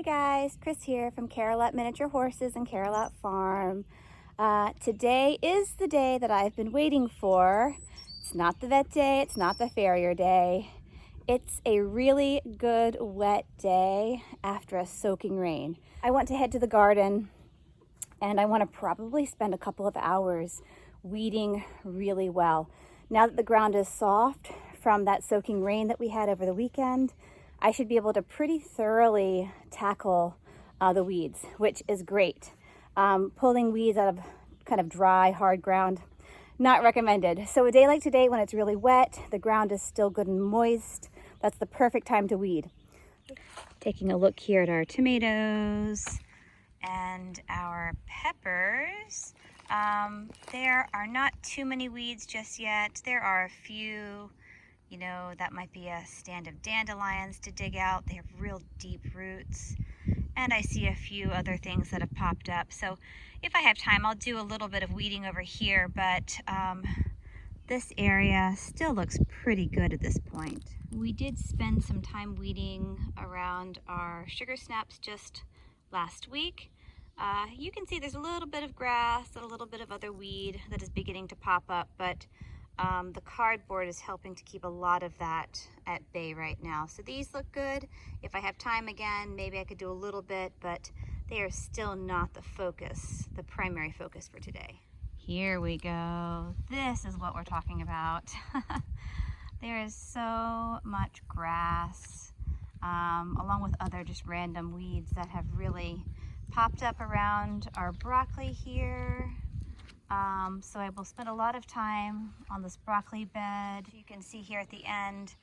guys, Chris here from Carolette Miniature Horses and Carolette Farm. Today is the day that I've been waiting for. It's not the vet day, it's not the farrier day. It's a really good wet day after a soaking rain. I want to head to the garden and I want to probably spend a couple of hours weeding really well. Now that the ground is soft from that soaking rain that we had over the weekend, I should be able to pretty thoroughly tackle the weeds, which is great. Pulling weeds out of kind of dry, hard ground, not recommended. So a day like today when it's really wet, the ground is still good and moist, that's the perfect time to weed. Taking a look here at our tomatoes and our peppers. There are not too many weeds just yet. There are a few. You know, that might be a stand of dandelions to dig out. They have real deep roots. And I see a few other things that have popped up. So if I have time, I'll do a little bit of weeding over here, but this area still looks pretty good at this point. We did spend some time weeding around our sugar snaps just last week. You can see there's a little bit of grass and a little bit of other weed that is beginning to pop up, but the cardboard is helping to keep a lot of that at bay right now. So these look good. If I have time again, maybe I could do a little bit, but they are still not the focus, the primary focus for today. Here we go. This is what we're talking about. There is so much grass, along with other just random weeds that have really popped up around our broccoli here. So I will spend a lot of time on this broccoli bed. You can see here at the end,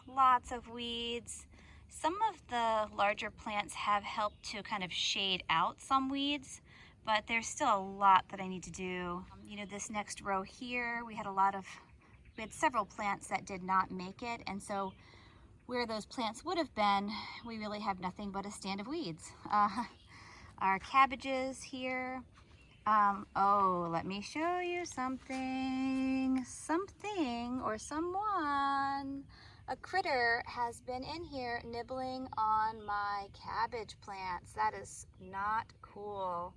lots of weeds. Some of the larger plants have helped to kind of shade out some weeds, but there's still a lot that I need to do. You know, this next row here, we had several plants that did not make it, and so where those plants would have been, we really have nothing but a stand of weeds. Our cabbages here. Oh, let me show you something. Something or someone, a critter has been in here nibbling on my cabbage plants. That is not cool.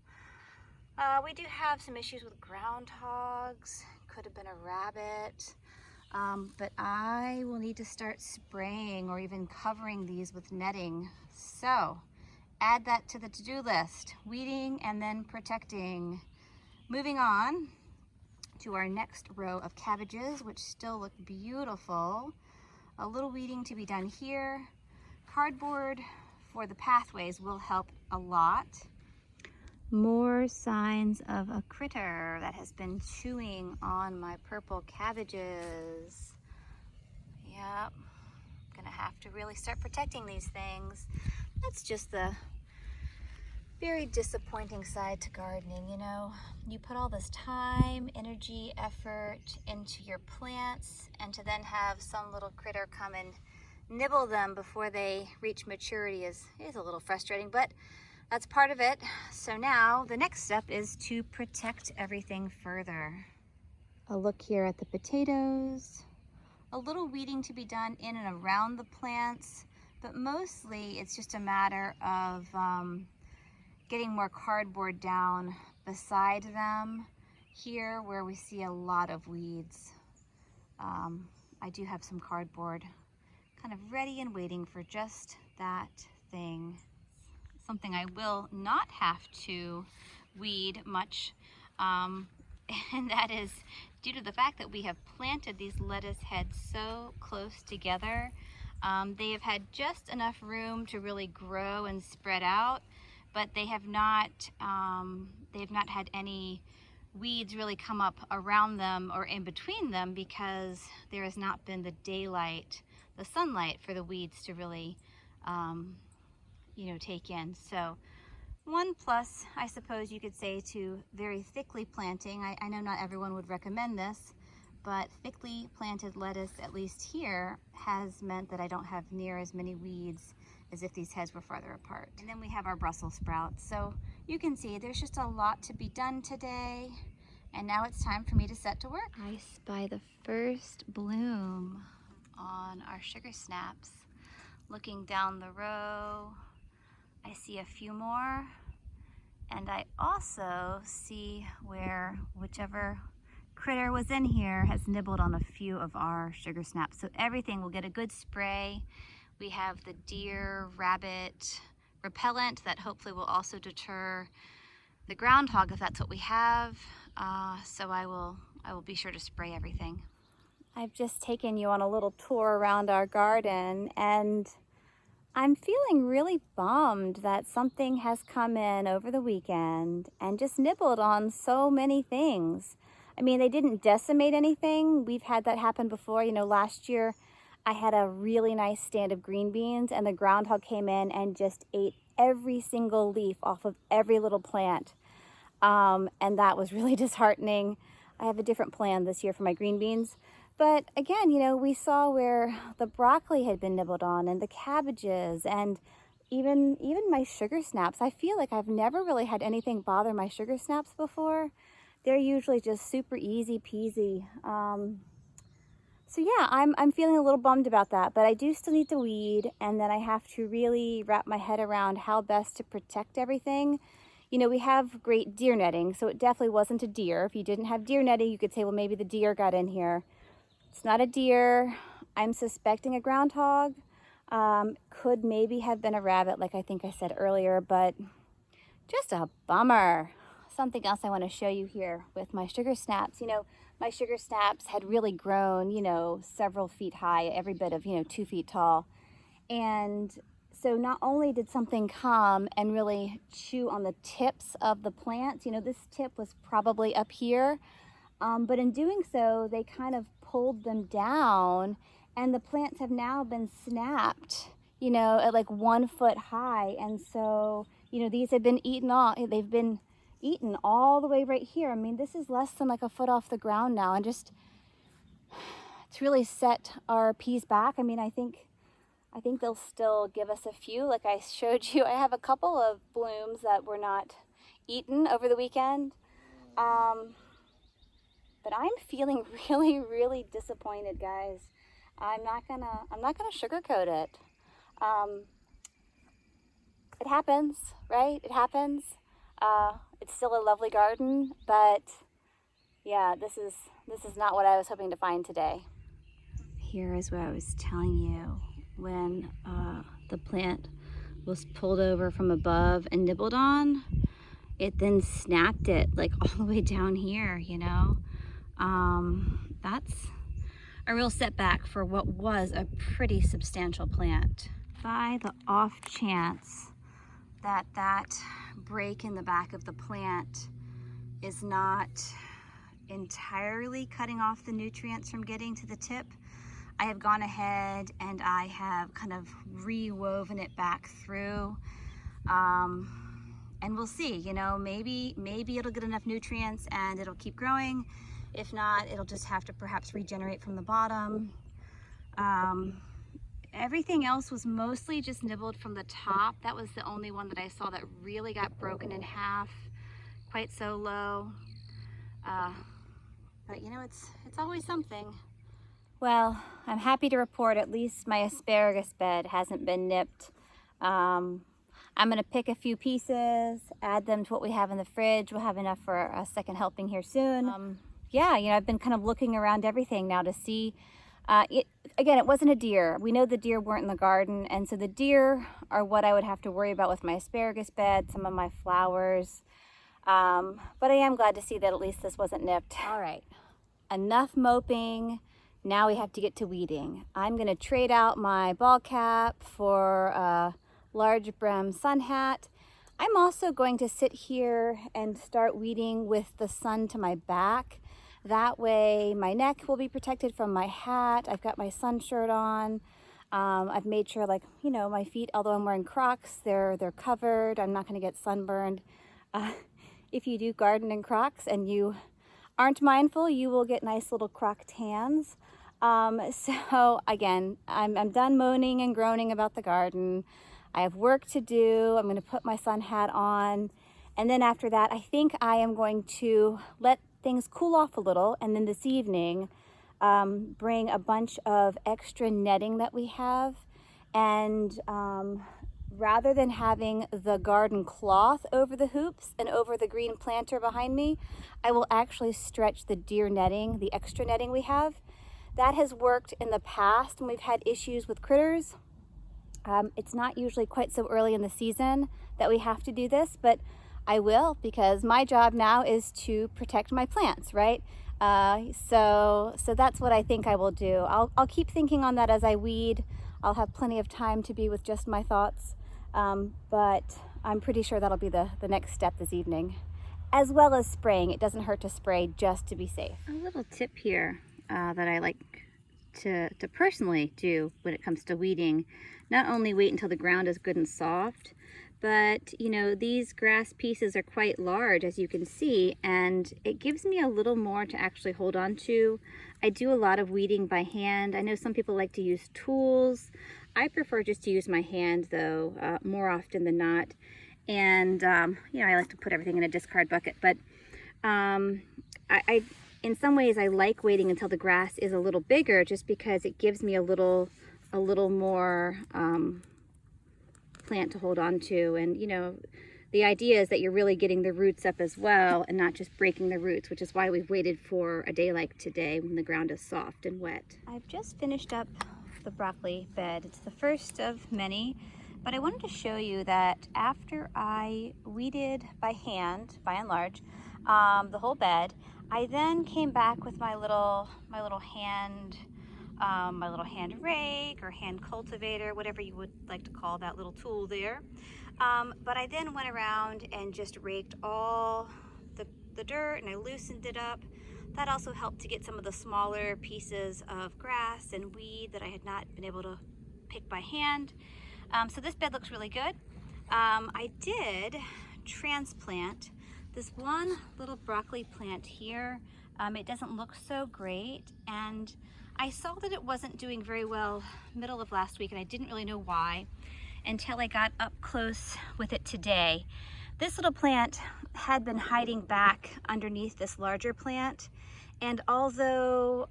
We do have some issues with groundhogs. Could have been a rabbit. But I will need to start spraying or even covering these with netting. So add that to the to-do list, weeding and then protecting. Moving on to our next row of cabbages, which still look beautiful. A little weeding to be done here. Cardboard for the pathways will help a lot. More signs of a critter that has been chewing on my purple cabbages. Yep, gonna have to really start protecting these things. That's just the very disappointing side to gardening, you know. You put all this time, energy, effort into your plants, and to then have some little critter come and nibble them before they reach maturity is a little frustrating, but that's part of it. So now the next step is to protect everything further. A look here at the potatoes. A little weeding to be done in and around the plants, but mostly it's just a matter of getting more cardboard down beside them here where we see a lot of weeds. I do have some cardboard kind of ready and waiting for just that thing. Something I will not have to weed much, and that is due to the fact that we have planted these lettuce heads so close together. They have had just enough room to really grow and spread out, but they have not had any weeds really come up around them or in between them because there has not been the daylight, the sunlight for the weeds to really take in. So one plus, I suppose you could say, to very thickly planting. I know not everyone would recommend this, but thickly planted lettuce, at least here, has meant that I don't have near as many weeds as if these heads were farther apart. And then we have our Brussels sprouts. So you can see there's just a lot to be done today. And now it's time for me to set to work. I spy the first bloom on our sugar snaps. Looking down the row, see a few more, and I also see where whichever critter was in here has nibbled on a few of our sugar snaps. So everything will get a good spray. We have the deer, rabbit repellent that hopefully will also deter the groundhog if that's what we have. So I will be sure to spray everything. I've just taken you on a little tour around our garden, and I'm feeling really bummed that something has come in over the weekend and just nibbled on so many things. I mean, they didn't decimate anything. We've had that happen before. You know, last year I had a really nice stand of green beans and the groundhog came in and just ate every single leaf off of every little plant. And that was really disheartening. I have a different plan this year for my green beans. But again, you know, we saw where the broccoli had been nibbled on and the cabbages and even my sugar snaps. I feel like I've never really had anything bother my sugar snaps before. They're usually just super easy peasy. So yeah, I'm feeling a little bummed about that, but I do still need to weed, and then I have to really wrap my head around how best to protect everything. You know, we have great deer netting, so it definitely wasn't a deer. If you didn't have deer netting, you could say, well, maybe the deer got in here. It's not a deer. I'm suspecting a groundhog. Could maybe have been a rabbit, like I think I said earlier, but just a bummer. Something else I want to show you here with my sugar snaps. You know, my sugar snaps had really grown, you know, several feet high, every bit of, 2 feet tall. And so not only did something come and really chew on the tips of the plants, you know, this tip was probably up here, but in doing so, they kind of pulled them down, and the plants have now been snapped, you know, at like 1 foot high. And so, you know, these have been eaten off. They've been eaten all the way right here. I mean, this is less than like a foot off the ground now, and just it's really set our peas back. I mean, I think they'll still give us a few. Like I showed you, I have a couple of blooms that were not eaten over the weekend. But I'm feeling really, really disappointed, guys. I'm not gonna sugarcoat it. It happens, right? It happens. It's still a lovely garden, but yeah, this is not what I was hoping to find today. Here is what I was telling you when the plant was pulled over from above and nibbled on. It then snapped it like all the way down here, you know. That's a real setback for what was a pretty substantial plant. By the off chance that break in the back of the plant is not entirely cutting off the nutrients from getting to the tip, I have gone ahead and I have kind of rewoven it back through, and we'll see, you know, maybe it'll get enough nutrients and it'll keep growing. If not, it'll just have to perhaps regenerate from the bottom. Everything else was mostly just nibbled from the top. That was the only one that I saw that really got broken in half, quite so low. But you know, it's always something. Well, I'm happy to report at least my asparagus bed hasn't been nipped. I'm gonna pick a few pieces, add them to what we have in the fridge. We'll have enough for a second helping here soon. Yeah, you know, I've been kind of looking around everything now to see. Again, it wasn't a deer. We know the deer weren't in the garden, and so the deer are what I would have to worry about with my asparagus bed, some of my flowers. But I am glad to see that at least this wasn't nipped. All right, enough moping. Now we have to get to weeding. I'm gonna trade out my ball cap for a large brim sun hat. I'm also going to sit here and start weeding with the sun to my back. That way my neck will be protected from my hat. I've got my sun shirt on. I've made sure, like, you know, my feet, although I'm wearing Crocs, they're covered. I'm not gonna get sunburned. If you do garden in Crocs and you aren't mindful, you will get nice little Croc tans. So again, I'm done moaning and groaning about the garden. I have work to do. I'm gonna put my sun hat on. And then after that, I think I am going to let things cool off a little, and then this evening bring a bunch of extra netting that we have and rather than having the garden cloth over the hoops and over the green planter behind me, I will actually stretch the deer netting, the extra netting we have. That has worked in the past when we've had issues with critters. It's not usually quite so early in the season that we have to do this, but I will, because my job now is to protect my plants, right? So that's what I think I will do. I'll keep thinking on that as I weed. I'll have plenty of time to be with just my thoughts, but I'm pretty sure that'll be the next step this evening, as well as spraying. It doesn't hurt to spray just to be safe. A little tip here that I like to personally do when it comes to weeding: not only wait until the ground is good and soft, but you know, these grass pieces are quite large, as you can see, and it gives me a little more to actually hold on to. I do a lot of weeding by hand. I know some people like to use tools. I prefer just to use my hand though, more often than not. And you know, I like to put everything in a discard bucket, but I in some ways I like waiting until the grass is a little bigger, just because it gives me a little more plant to hold on to. And you know, the idea is that you're really getting the roots up as well and not just breaking the roots, which is why we've waited for a day like today when the ground is soft and wet. I've just finished up the broccoli bed. It's the first of many, but I wanted to show you that after I weeded by hand, by and large, the whole bed, I then came back with my little hand rake or hand cultivator, whatever you would like to call that little tool there. But I then went around and just raked all the dirt, and I loosened it up. That also helped to get some of the smaller pieces of grass and weed that I had not been able to pick by hand. So this bed looks really good. I did transplant this one little broccoli plant here. It doesn't look so great, and I saw that it wasn't doing very well middle of last week, and I didn't really know why until I got up close with it today. This little plant had been hiding back underneath this larger plant, and although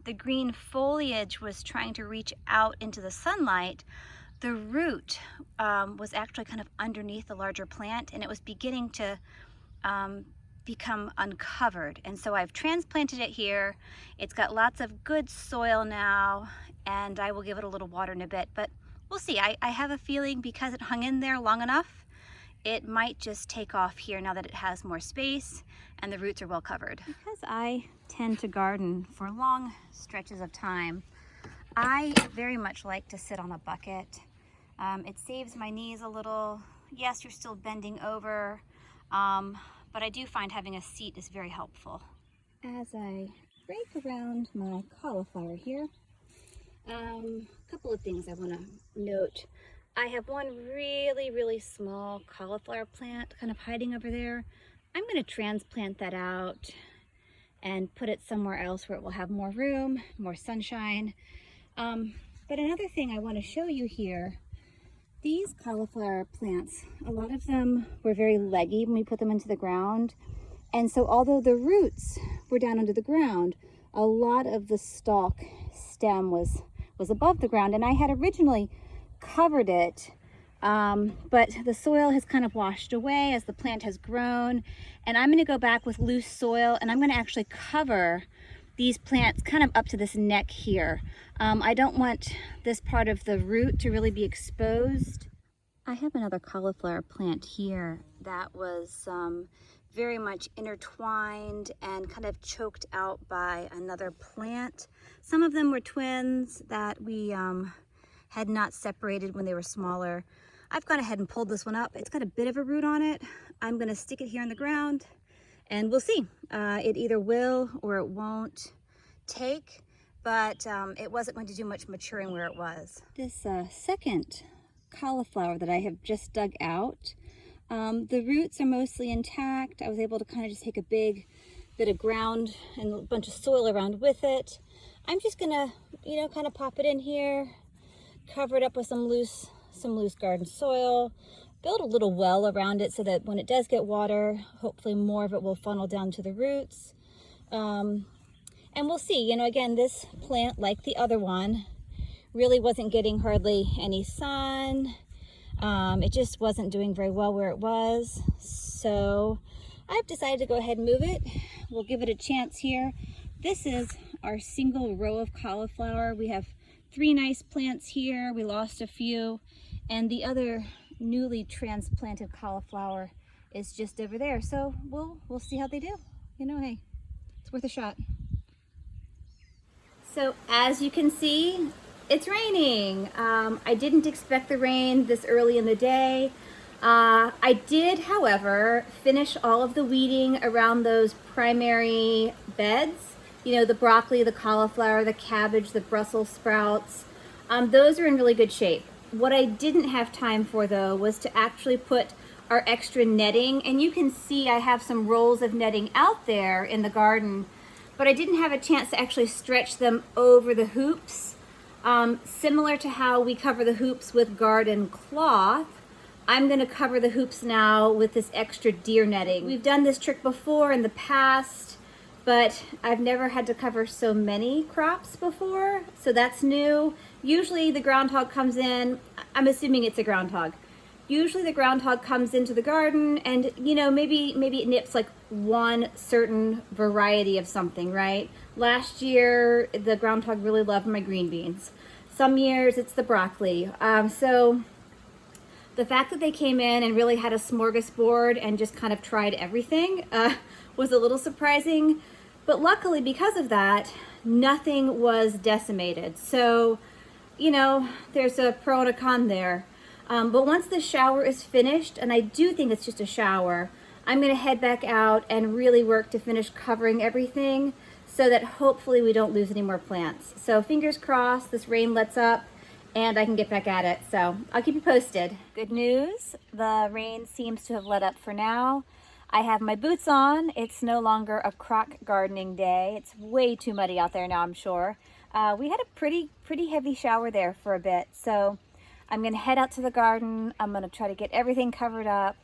the green foliage was trying to reach out into the sunlight, the root was actually kind of underneath the larger plant, and it was beginning to become uncovered. And so I've transplanted it here. It's got lots of good soil now, and I will give it a little water in a bit, but we'll see. I have a feeling because it hung in there long enough, it might just take off here now that it has more space and the roots are well covered. Because I tend to garden for long stretches of time, I very much like to sit on a bucket. It saves my knees a little. Yes, you're still bending over, but I do find having a seat is very helpful. As I rake around my cauliflower here, a couple of things I want to note. I have one really small cauliflower plant kind of hiding over there. I'm going to transplant that out and put it somewhere else where it will have more room, more sunshine. But another thing I want to show you here, these cauliflower plants, a lot of them were very leggy when we put them into the ground. And so although the roots were down under the ground, a lot of the stalk stem was above the ground, and I had originally covered it, but the soil has kind of washed away as the plant has grown, and I'm going to go back with loose soil, and I'm going to actually cover these plants kind of up to this neck here. I don't want this part of the root to really be exposed. I have another cauliflower plant here that was very much intertwined and kind of choked out by another plant. Some of them were twins that we had not separated when they were smaller. I've gone ahead and pulled this one up. It's got a bit of a root on it. I'm going to stick it here in the ground, and we'll see. It either will or it won't take, but it wasn't going to do much maturing where it was. This second cauliflower that I have just dug out, the roots are mostly intact. I was able to kind of just take a big bit of ground and a bunch of soil around with it. I'm just gonna, kind of pop it in here, cover it up with some loose garden soil, build a little well around it so that when it does get water, hopefully more of it will funnel down to the roots. And we'll see, again, this plant, like the other one, really wasn't getting hardly any sun. It just wasn't doing very well where it was. So I've decided to go ahead and move it. We'll give it a chance here. This is our single row of cauliflower. We have 3 nice plants here. We lost a few. And the other newly transplanted cauliflower is just over there. So we'll see how they do. You know, hey, it's worth a shot. So as you can see, it's raining. I didn't expect the rain this early in the day. I did, however, finish all of the weeding around those primary beds. You know, the broccoli, the cauliflower, the cabbage, the Brussels sprouts. Those are in really good shape. What I didn't have time for, though, was to actually put our extra netting. And you can see I have some rolls of netting out there in the garden, but I didn't have a chance to actually stretch them over the hoops. Similar to how we cover the hoops with garden cloth, I'm going to cover the hoops now with this extra deer netting. We've done this trick before in the past, but I've never had to cover so many crops before, so that's new. Usually the groundhog comes in, I'm assuming it's a groundhog. Usually the groundhog comes into the garden and, you know, maybe it nips like one certain variety of something, right? Last year, the groundhog really loved my green beans. Some years it's the broccoli. So the fact that they came in and really had a smorgasbord and just kind of tried everything was a little surprising. But luckily, because of that, nothing was decimated. So, you know, there's a pro and a con there. But once the shower is finished, and I do think it's just a shower, I'm going to head back out and really work to finish covering everything so that hopefully we don't lose any more plants. So fingers crossed this rain lets up and I can get back at it. So I'll keep you posted. Good news, the rain seems to have let up for now. I have my boots on. It's no longer a crock gardening day. It's way too muddy out there now, I'm sure. We had a pretty heavy shower there for a bit. So I'm going to head out to the garden. I'm going to try to get everything covered up,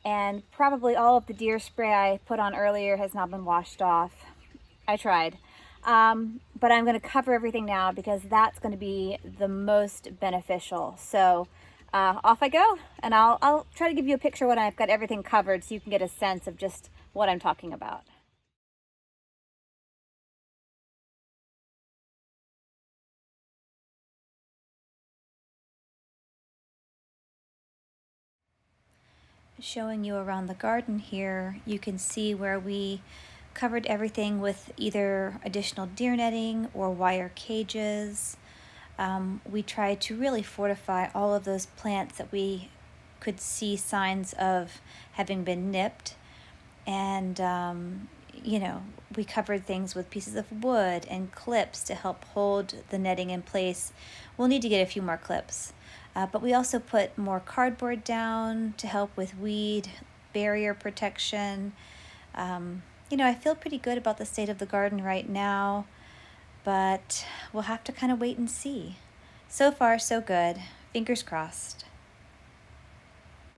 and probably all of the deer spray I put on earlier has not been washed off. I tried. But I'm going to cover everything now because that's going to be the most beneficial. So off I go, and I'll try to give you a picture when I've got everything covered so you can get a sense of just what I'm talking about. Showing you around the garden here, you can see where we covered everything with either additional deer netting or wire cages. We tried to really fortify all of those plants that we could see signs of having been nipped. And, you know, we covered things with pieces of wood and clips to help hold the netting in place. We'll need to get a few more clips. But we also put more cardboard down to help with weed barrier protection. You know, I feel pretty good about the state of the garden right now, but we'll have to kind of wait and see. So far, so good. Fingers crossed.